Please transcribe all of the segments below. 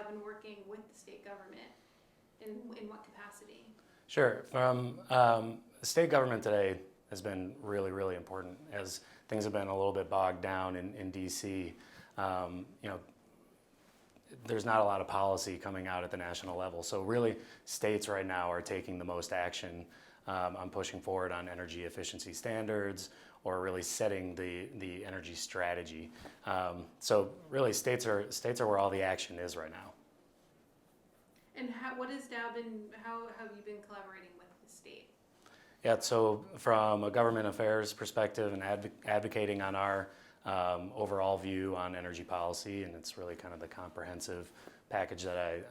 job in working with the state government? In what capacity? Sure. From the state government today has been really, really important as things have been a little bit bogged down in DC. You know, there's not a lot of policy coming out at the national level. So really, states right now are taking the most action on pushing forward on energy efficiency standards or really setting the energy strategy. So really, states are where all the action is right now. And what has Dow been? How have you been collaborating with the state? Yeah, so from a government affairs perspective and advocating on our overall view on energy policy, and it's really kind of the comprehensive package that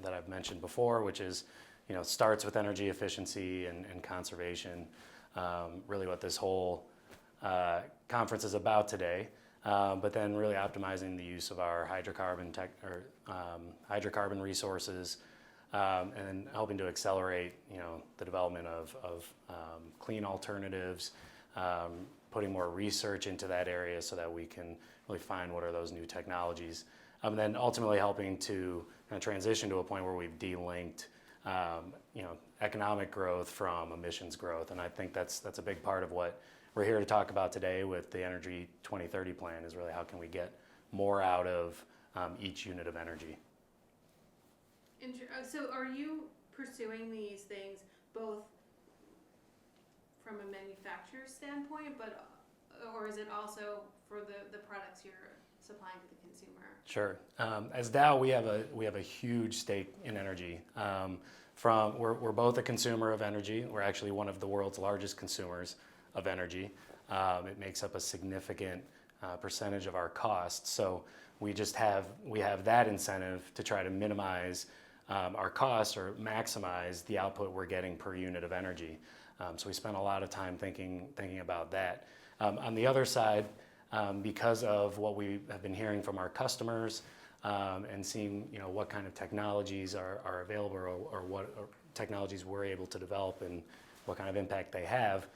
I've mentioned before, which is, you know, starts with energy efficiency and conservation. Really, what this whole conference is about today. But then really optimizing the use of our hydrocarbon resources, and then helping to accelerate, you know, the development of clean alternatives, putting more research into that area so that we can really find what are those new technologies, and then ultimately helping to kind of transition to a point where we've delinked, you know, economic growth from emissions growth, and I think that's a big part of what we're here to talk about today with the Energy 2030 plan, is really how can we get more out of each unit of energy. So are you pursuing these things both from a manufacturer's standpoint, or is it also for the products you're supplying to the consumer? Sure. As Dow, we have a huge stake in energy. We're both a consumer of energy. We're actually one of the world's largest consumers of energy. It makes up a significant percentage of our costs. So we have that incentive to try to minimize our costs or maximize the output we're getting per unit of energy. So we spend a lot of time thinking about that. On the other side, because of what we have been hearing from our customers and seeing, you know, what kind of technologies are available or what technologies we're able to develop and what kind of impact they have,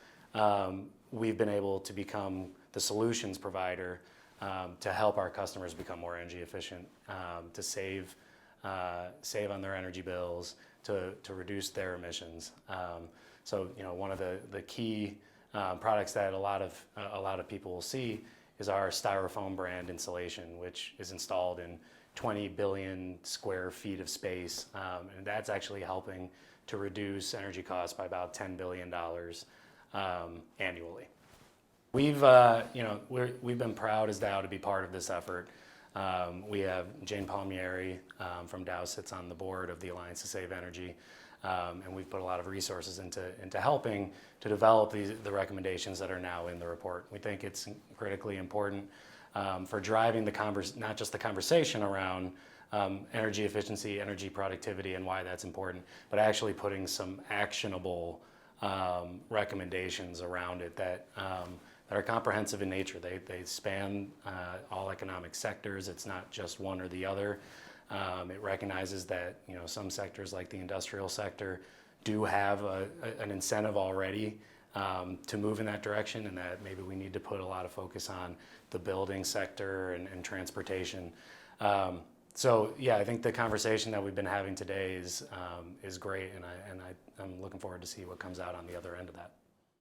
we've been able to become the solutions provider to help our customers become more energy efficient, to save on their energy bills, to reduce their emissions. So, you know, one of the key products that a lot of people will see is our styrofoam brand insulation, which is installed in 20 billion square feet of space, and that's actually helping to reduce energy costs by about $10 billion annually. We've been proud as Dow to be part of this effort. We have Jane Palmieri from Dow sits on the board of the Alliance to Save Energy, and we've put a lot of resources into helping to develop the recommendations that are now in the report. We think it's critically important for driving not just the conversation around energy efficiency, energy productivity, and why that's important, but actually putting some actionable recommendations around it that are comprehensive in nature. They span all economic sectors. It's not just one or the other. It recognizes that, you know, some sectors like the industrial sector do have an incentive already to move in that direction, and that maybe we need to put a lot of focus on the building sector and transportation. So yeah, I think the conversation that we've been having today is great, and I'm looking forward to see what comes out on the other end of that.